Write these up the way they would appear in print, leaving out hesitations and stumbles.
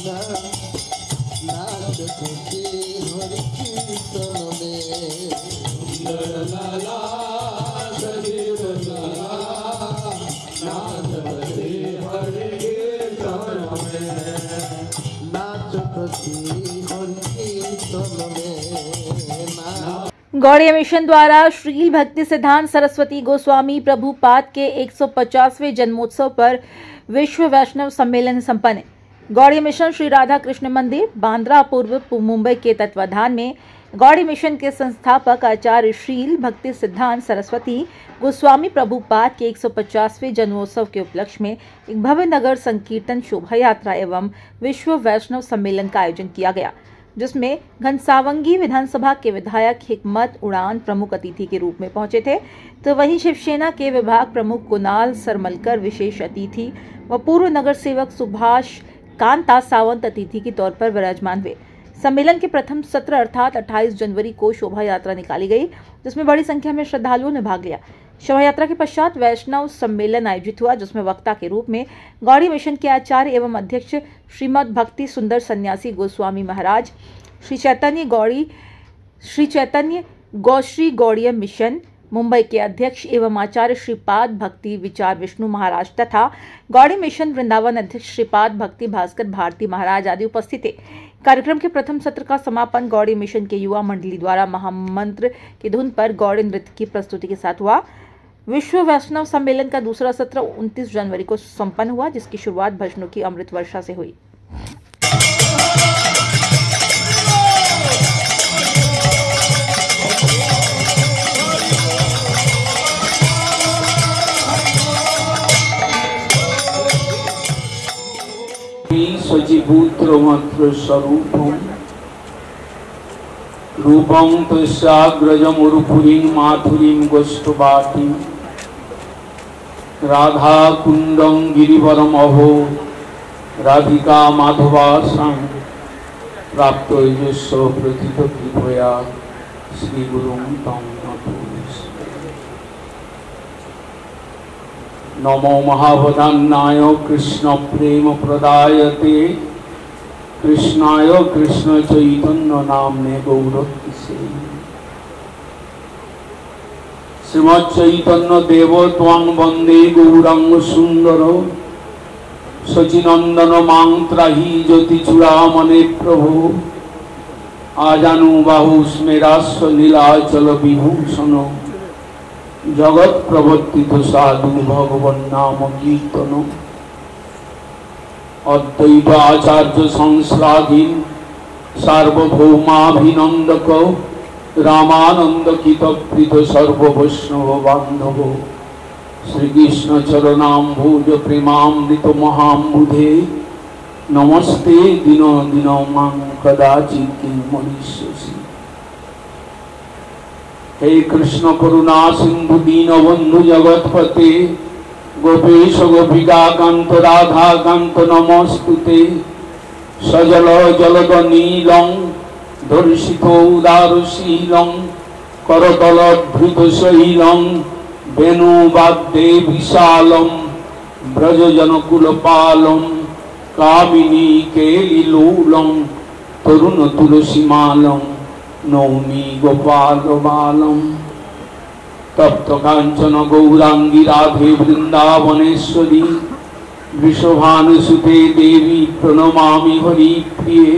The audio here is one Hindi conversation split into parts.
नाच खुशी हरि कीर्तन में लला सजीव लला नाच खुशी हरि कीर्तन में नाच खुशी हरि कीर्तन में। गौड़ीय मिशन द्वारा श्रील भक्ति सिद्धांत सरस्वती गोस्वामी प्रभुपाद के 150वें जन्मोत्सव पर विश्व वैष्णव सम्मेलन संपन्न। गौड़ीय मिशन श्री राधा कृष्ण मंदिर बांद्रा पूर्व मुंबई के तत्वाधान में गौड़ीय मिशन के संस्थापक आचार्य श्रील भक्ति सिद्धांत सरस्वती गोस्वामी प्रभुपाद के 150वें जन्मोत्सव के उपलक्ष्य में एक भव्य नगर संकीर्तन शोभा यात्रा एवं विश्व वैष्णव सम्मेलन का आयोजन किया गया, जिसमें घनसावंगी विधानसभा के विधायक हिकमत उड़ान प्रमुख अतिथि के रूप में पहुंचे थे, तो वहीं शिवसेना के विभाग प्रमुख कुणाल सरमलकर विशेष अतिथि व पूर्व नगर सेवक सुभाष कांता सावंत अतिथि के तौर पर विराजमान हुए। सम्मेलन के प्रथम सत्र अर्थात 28 जनवरी को शोभा यात्रा निकाली गई, जिसमें बड़ी संख्या में श्रद्धालुओं ने भाग लिया। शोभा यात्रा के पश्चात वैष्णव सम्मेलन आयोजित हुआ, जिसमें वक्ता के रूप में गौड़ीय मिशन के आचार्य एवं अध्यक्ष श्रीमद भक्ति सुंदर सन्यासी गोस्वामी महाराज, श्री चैतन्य गौश्री गौड़ीय मिशन मुंबई के अध्यक्ष एवं आचार्य श्रीपाद भक्ति विचार विष्णु महाराज तथा गौड़ीय मिशन वृंदावन अध्यक्ष श्रीपाद भक्ति भास्कर भारती महाराज आदि उपस्थित थे। कार्यक्रम के प्रथम सत्र का समापन गौड़ीय मिशन के युवा मंडली द्वारा महामंत्र की धुन पर गौड़ीय नृत्य की प्रस्तुति के साथ हुआ। विश्व वैष्णव सम्मेलन का दूसरा सत्र 29 जनवरी को संपन्न हुआ, जिसकी शुरुआत भजनों की अमृत वर्षा से हुई। सचिपुत्र मात्र स्वरूपम रूपं तस्याग्रजमुरुपुरीं माथुरीं गोष्ठवाटीं राधा कुंडं गिरिवरम अहो राधिका माधवासां प्राप्तो यशो प्रथित कृपया श्री गुरुं तं नमो महावदान्नाय कृष्ण प्रेम प्रदायते कृष्णाय कृष्ण चैतन्य नाम्ने गौरतिसे श्रीमद् चैतन्य देव त्वां वंदे गौरांग सुंदर सचिनंदन मां त्राहि ज्योति चूड़ामणे प्रभु आजानुबाहु स्मेरास्व नीलाचल विभूषण जगत प्रवर्तित साधु भगवन नाम कीर्तन अद्वैत आचार्य संश्लाघीन सार्वभौमाभिनंदक रामानंद कितप्रीत सर्व वैष्णव बांधव श्री कृष्ण चरणाम्भोज प्रेमामृत महाम्बुधे नमस्ते दिनो दिनो मां कदाचित् किं मनिष्यसि। हे कृष्ण करुणा सिंधु दीन बंधु जगतपते गोपेश गोपिका कांत राधा कांत नमस्तुते सजल जलद नीलं धर्षित उदारशीलं करतलधृत शैलं वेणुवाद्ये विशालं व्रजजनकुलपालं कामिनी केलिलोलं तरुण तुलसीमालं नौमी गोपाल बालम तप्त कांचन गौरांगी राधे वृंदावनेश्वरी वृषभानुसुते देवी प्रणमामि हरिप्रिये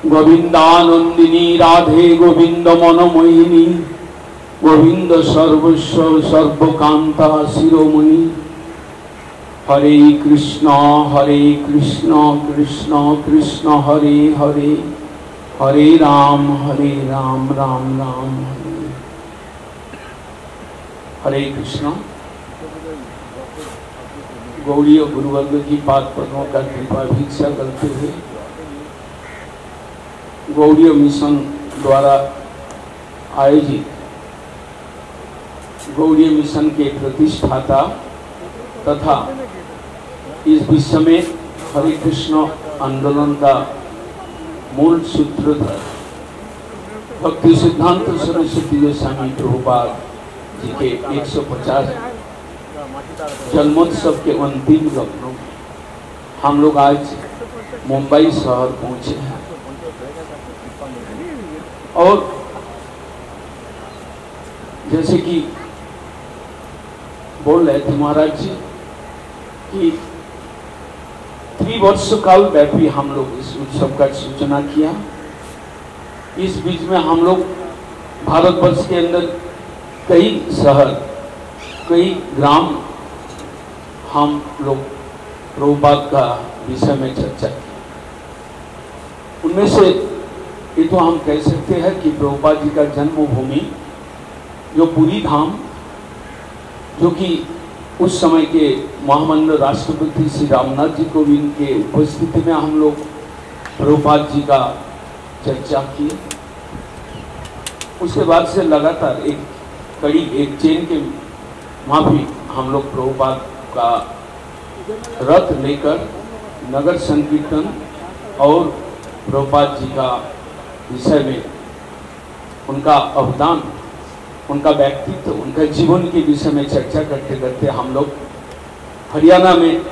गोविंदानंदिनी राधे गोविंद मनमोहिनी गोविंद सर्वस्व सर्वकांता शिरोमणि हरे कृष्ण कृष्ण कृष्ण हरे हरे हरे राम राम राम हरे कृष्ण। गौड़ीय गुरुवर्ग की पाद पद्मों का कृपा भिक्षा करते हुए गौड़ीय मिशन द्वारा आयोजित गौड़ीय मिशन के प्रतिष्ठाता तथा इस विश्व में हरे कृष्ण आंदोलन का मूल सूत्रधार भक्ति सिद्धांत सरस्वती गोस्वामी प्रभुपाद जी के 150 जन्मोत्सव के अंतिम लग्न हम लोग आज मुंबई शहर पहुंचे हैं और जैसे कि बोल रहे थे महाराज जी कि 3 वर्ष काल व्यापी हम लोग इस उत्सव का सूचना किया। इस बीच में हम लोग भारतवर्ष के अंदर कई शहर, कई ग्राम हम लोग प्रभुपाद का विषय में चर्चा की। उनमें से ये तो हम कह सकते हैं कि प्रभुपाद जी का जन्मभूमि जो पुरी धाम, जो कि उस समय के महामंडल राष्ट्रपति श्री रामनाथ जी कोविंद के उपस्थिति में हम लोग प्रभुपाद जी का चर्चा किए। उसके बाद से लगातार एक कड़ी, एक चेन के माफी हम लोग प्रभुपाद का रथ लेकर नगर संकीर्तन और प्रभुपाद जी का विषय में उनका अवदान, उनका व्यक्तित्व, उनका जीवन के विषय में चर्चा करते करते हम लोग हरियाणा में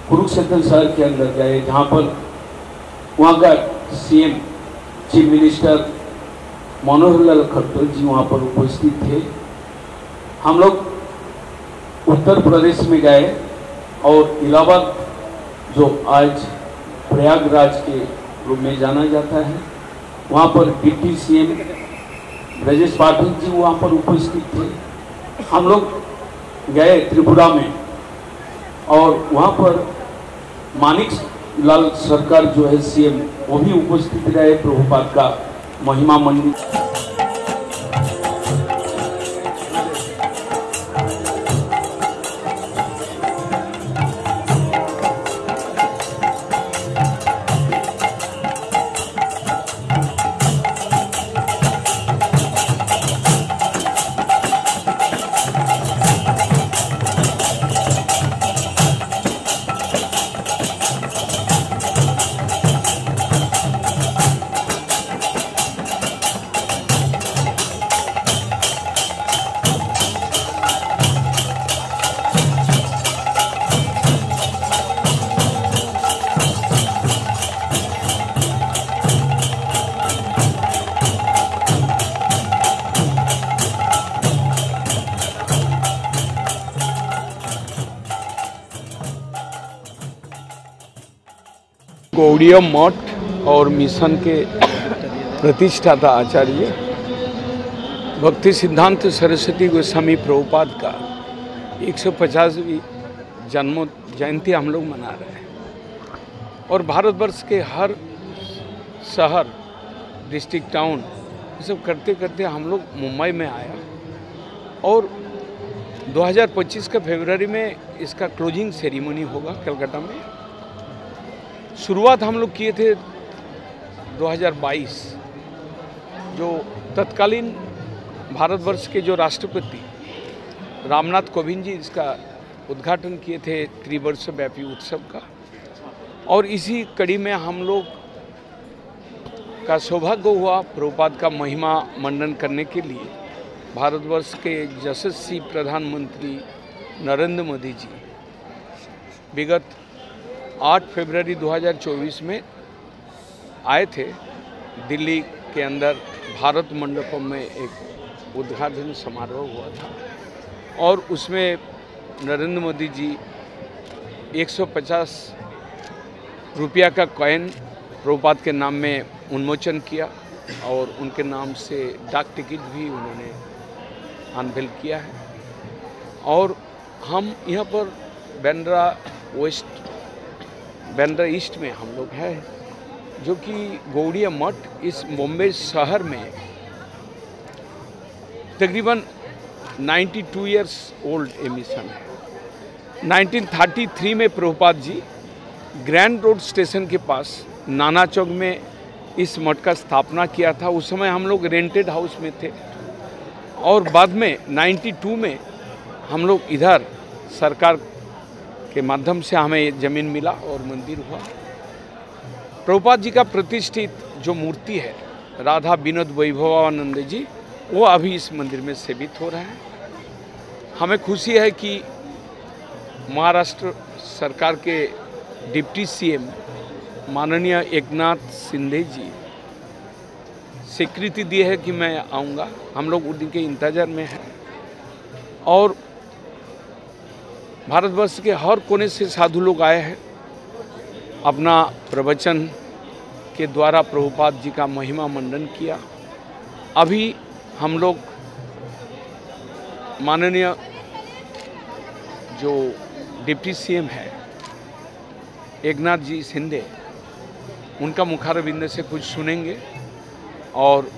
कुरुक्षेत्र शहर के अंदर गए, जहाँ पर वहाँ का CM, chief minister Manohar Lal Khattar जी वहाँ पर उपस्थित थे। हम लोग उत्तर प्रदेश में गए और इलाहाबाद, जो आज प्रयागराज के रूप में जाना जाता है, वहाँ पर डिप्टी सीएम ब्रजेश पाठक जी वहाँ पर उपस्थित थे। हम लोग गए त्रिपुरा में और वहाँ पर मानिक लाल सरकार जो है सीएम, वो भी उपस्थित रहे प्रभुपाद का महिमा मंडित। गौड़ीय मठ और मिशन के प्रतिष्ठाता आचार्य भक्ति सिद्धांत सरस्वती गोस्वामी प्रभुपाद का 150वीं जन्म जयंती हम लोग मना रहे हैं और भारतवर्ष के हर शहर, डिस्ट्रिक्ट, टाउन, ये सब करते करते हम लोग मुंबई में आया और 2025 का फरवरी में इसका क्लोजिंग सेरेमनी होगा कलकत्ता में। शुरुआत हम लोग किए थे 2022, जो तत्कालीन भारतवर्ष के जो राष्ट्रपति रामनाथ कोविंद जी इसका उद्घाटन किए थे त्रिवर्ष व्यापी उत्सव का, और इसी कड़ी में हम लोग का सौभाग्य हुआ प्रभुपाद का महिमा मंडन करने के लिए भारतवर्ष के यशस्वी प्रधानमंत्री नरेंद्र मोदी जी विगत 8 फरवरी 2024 में आए थे। दिल्ली के अंदर भारत मंडपम में एक उद्घाटन समारोह हुआ था और उसमें नरेंद्र मोदी जी 150 रुपया का कॉइन प्रभुपाद के नाम में उन्मोचन किया और उनके नाम से डाक टिकट भी उन्होंने अनवील किया है। और हम यहाँ पर बांद्रा ईस्ट में हम लोग हैं, जो कि गौड़ीय मठ इस बॉम्बे शहर में तकरीबन 92 इयर्स ओल्ड मिशन है। 1933 में Prabhupada ji grand road station के पास नाना चौक में इस मठ का स्थापना किया था। उस समय हम लोग रेंटेड हाउस में थे और बाद में 92 में हम लोग इधर सरकार के माध्यम से हमें ज़मीन मिला और मंदिर हुआ। प्रभुपाद जी का प्रतिष्ठित जो मूर्ति है राधा विनोद वैभवानंद जी, वो अभी इस मंदिर में सेवित हो रहे हैं। हमें खुशी है कि महाराष्ट्र सरकार के डिप्टी सीएम माननीय एकनाथ शिंदे जी स्वीकृति दी है कि मैं आऊँगा। हम लोग उनके इंतजार में हैं और भारतवर्ष के हर कोने से साधु लोग आए हैं। अपना प्रवचन के द्वारा प्रभुपाद जी का महिमा मंडन किया। अभी हम लोग माननीय जो डिप्टी सीएम है एकनाथ जी शिंदे, उनका मुखारविंद से कुछ सुनेंगे और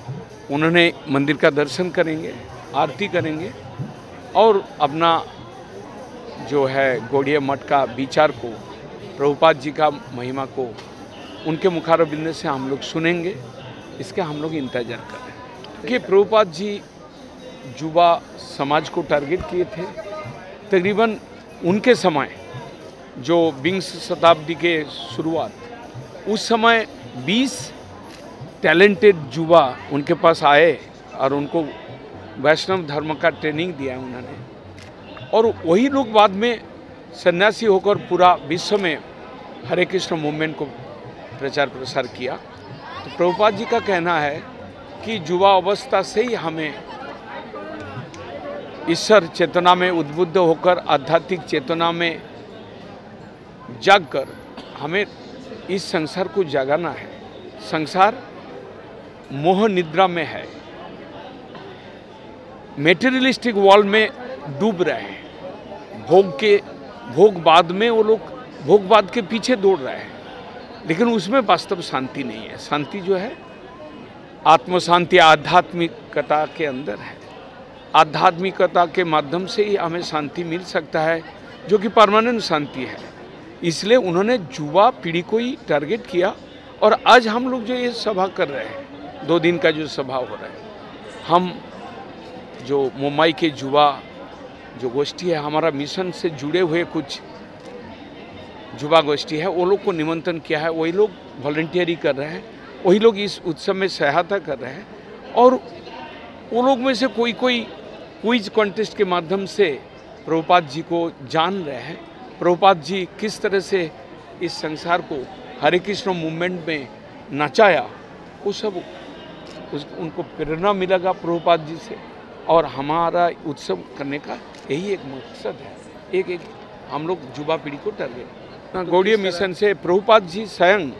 उन्होंने मंदिर का दर्शन करेंगे, आरती करेंगे और अपना जो है गौड़ीय मठ का विचार को, प्रभुपाद जी का महिमा को उनके मुखारविंद से हम लोग सुनेंगे। इसके हम लोग इंतजार कर रहे हैं कि प्रभुपाद जी युवा समाज को टारगेट किए थे। तकरीबन उनके समय जो 20 शताब्दी के शुरुआत, उस समय 20 टैलेंटेड युवा उनके पास आए और उनको वैष्णव धर्म का ट्रेनिंग दिया उन्होंने, और वही लोग बाद में सन्यासी होकर पूरा विश्व में हरे कृष्ण मूवमेंट को प्रचार प्रसार किया। तो प्रभुपाद जी का कहना है कि युवा अवस्था से ही हमें ईश्वर चेतना में उद्बुद्ध होकर आध्यात्मिक चेतना में जागकर हमें इस संसार को जगाना है। संसार मोह निद्रा में है, मेटेरियलिस्टिक वर्ल्ड में डूब रहे हैं, भोगवाद में वो लोग भोगवाद के पीछे दौड़ रहे हैं, लेकिन उसमें वास्तव शांति नहीं है। शांति जो है आत्म शांति आध्यात्मिकता के अंदर है। आध्यात्मिकता के माध्यम से ही हमें शांति मिल सकता है, जो कि परमानेंट शांति है। इसलिए उन्होंने युवा पीढ़ी को ही टारगेट किया। और आज हम लोग जो ये सभा कर रहे हैं, 2 दिन का जो सभा हो रहा है, हम जो मुंबई के युवा जो गोष्ठी है, हमारा मिशन से जुड़े हुए कुछ युवा गोष्ठी है, वो लोग को निमंत्रण किया है। वही लोग वॉलंटियरिंग कर रहे हैं, वही लोग इस उत्सव में सहायता कर रहे हैं। और वो लोग में से कोई क्विज कॉन्टेस्ट के माध्यम से प्रभुपाद जी को जान रहे हैं। प्रभुपाद जी किस तरह से इस संसार को हरे कृष्ण मूवमेंट में नचाया, वो सब उनको प्रेरणा मिलेगा प्रभुपाद जी से। और हमारा उत्सव करने का यही एक मकसद है, एक हम लोग युवा पीढ़ी को टारगेट। गौड़ीय मिशन से प्रभुपाद जी स्वयं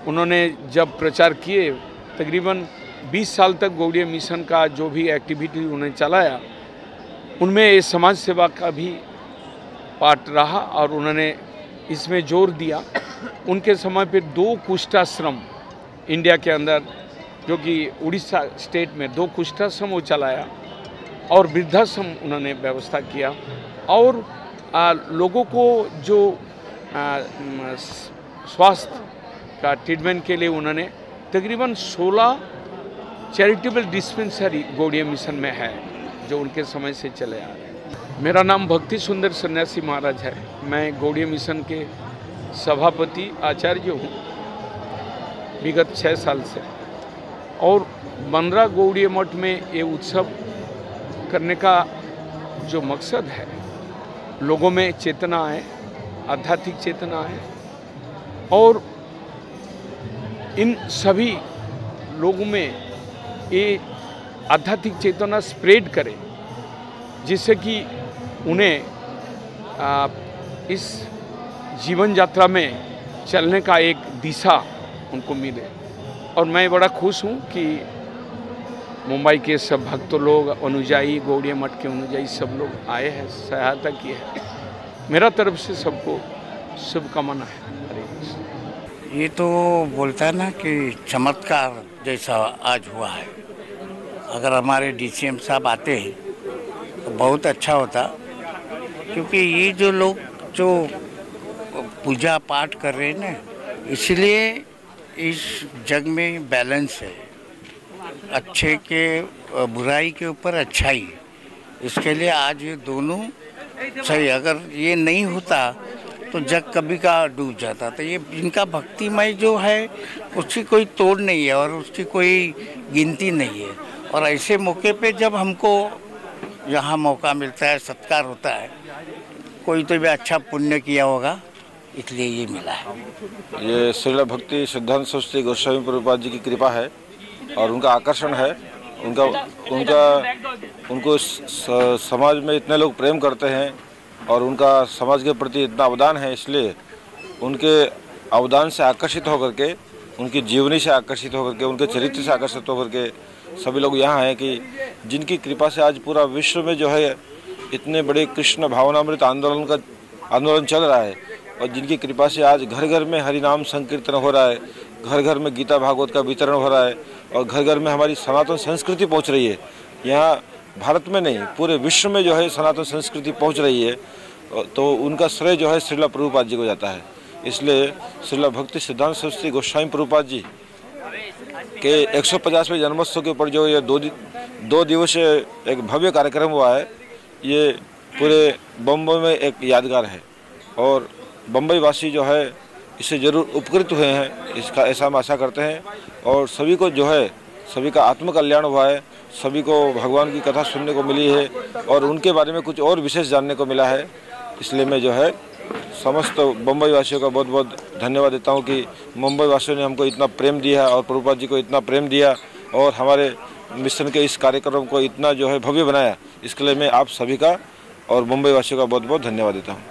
उन्होंने जब प्रचार किए, तकरीबन 20 साल तक गौड़ीय मिशन का जो भी एक्टिविटी उन्होंने चलाया, उनमें ये समाज सेवा का भी पार्ट रहा और उन्होंने इसमें जोर दिया। उनके समय पे 2 कुष्ठाश्रम इंडिया के अंदर, जो कि उड़ीसा स्टेट में 2 कुष्ठाश्रम वो चलाया और वृद्धाश्रम उन्होंने व्यवस्था किया। और लोगों को जो स्वास्थ्य का ट्रीटमेंट के लिए उन्होंने तकरीबन 16 चैरिटेबल डिस्पेंसरी गौड़ीय मिशन में है, जो उनके समय से चले आ रहे हैं। मेरा नाम भक्ति सुंदर सन्यासी महाराज है। मैं गौड़ीय मिशन के सभापति आचार्य हूँ विगत 6 साल से। और 15 गौड़ीय मठ में ये उत्सव करने का जो मकसद है, लोगों में चेतना है, आध्यात्मिक चेतना है, और इन सभी लोगों में ये आध्यात्मिक चेतना स्प्रेड करे, जिससे कि उन्हें इस जीवन यात्रा में चलने का एक दिशा उनको मिले। और मैं बड़ा खुश हूँ कि मुंबई के सब भक्त लोग, अनुयायी, गौड़ीय मठ के अनुयायी सब लोग आए हैं, सहायता की है। मेरा तरफ से सबको शुभकामना है। हरे कृष्ण। ये तो बोलता है ना कि चमत्कार जैसा आज हुआ है। अगर हमारे डीसीएम साहब आते हैं तो बहुत अच्छा होता, क्योंकि ये जो लोग जो पूजा पाठ कर रहे हैं ना, इसलिए इस जग में बैलेंस है, अच्छे के बुराई के ऊपर अच्छाई। इसके लिए आज ये दोनों सही। अगर ये नहीं होता तो जग कभी का डूब जाता। तो ये इनका भक्तिमय जो है उसकी कोई तोड़ नहीं है और उसकी कोई गिनती नहीं है। और ऐसे मौके पे जब हमको यहाँ मौका मिलता है, सत्कार होता है, कोई तो भी अच्छा पुण्य किया होगा इसलिए ये मिला है। ये श्रील भक्ति सिद्धांत सरस्वती गोस्वामी प्रभुपाद जी की कृपा है और उनका आकर्षण है। उनको समाज में इतने लोग प्रेम करते हैं और उनका समाज के प्रति इतना अवदान है, इसलिए उनके अवदान से आकर्षित होकर के, उनकी जीवनी से आकर्षित होकर के, उनके चरित्र से आकर्षित होकर के सभी लोग यहाँ हैं कि जिनकी कृपा से आज पूरा विश्व में जो है इतने बड़े कृष्ण भावनामृत आंदोलन चल रहा है और जिनकी कृपा से आज घर घर में हरिनाम संकीर्तन हो रहा है, घर घर में गीता भागवत का वितरण हो रहा है और घर घर में हमारी सनातन संस्कृति पहुंच रही है। यहाँ भारत में नहीं, पूरे विश्व में जो है सनातन संस्कृति पहुंच रही है, तो उनका श्रेय जो है श्रील प्रभुपाद जी को जाता है। इसलिए श्रील भक्ति सिद्धांत सरस्वती गोस्वामी प्रभुपाद जी के 150वें जन्मोत्सव के ऊपर जो ये दो दिवसीय एक भव्य कार्यक्रम हुआ है, ये पूरे बम्बई में एक यादगार है और बम्बई वासी जो है इससे ज़रूर उपकृत हुए हैं, इसका ऐसा हम आशा करते हैं। और सभी को जो है, सभी का आत्मकल्याण हुआ है, सभी को भगवान की कथा सुनने को मिली है और उनके बारे में कुछ और विशेष जानने को मिला है। इसलिए मैं जो है समस्त बम्बई वासियों का बहुत बहुत धन्यवाद देता हूं कि मुंबई वासियों ने हमको इतना प्रेम दिया और प्रभुपाद जी को इतना प्रेम दिया और हमारे मिशन के इस कार्यक्रम को इतना जो है भव्य बनाया। इसके लिए मैं आप सभी का और मुंबई वासियों का बहुत बहुत धन्यवाद देता हूँ।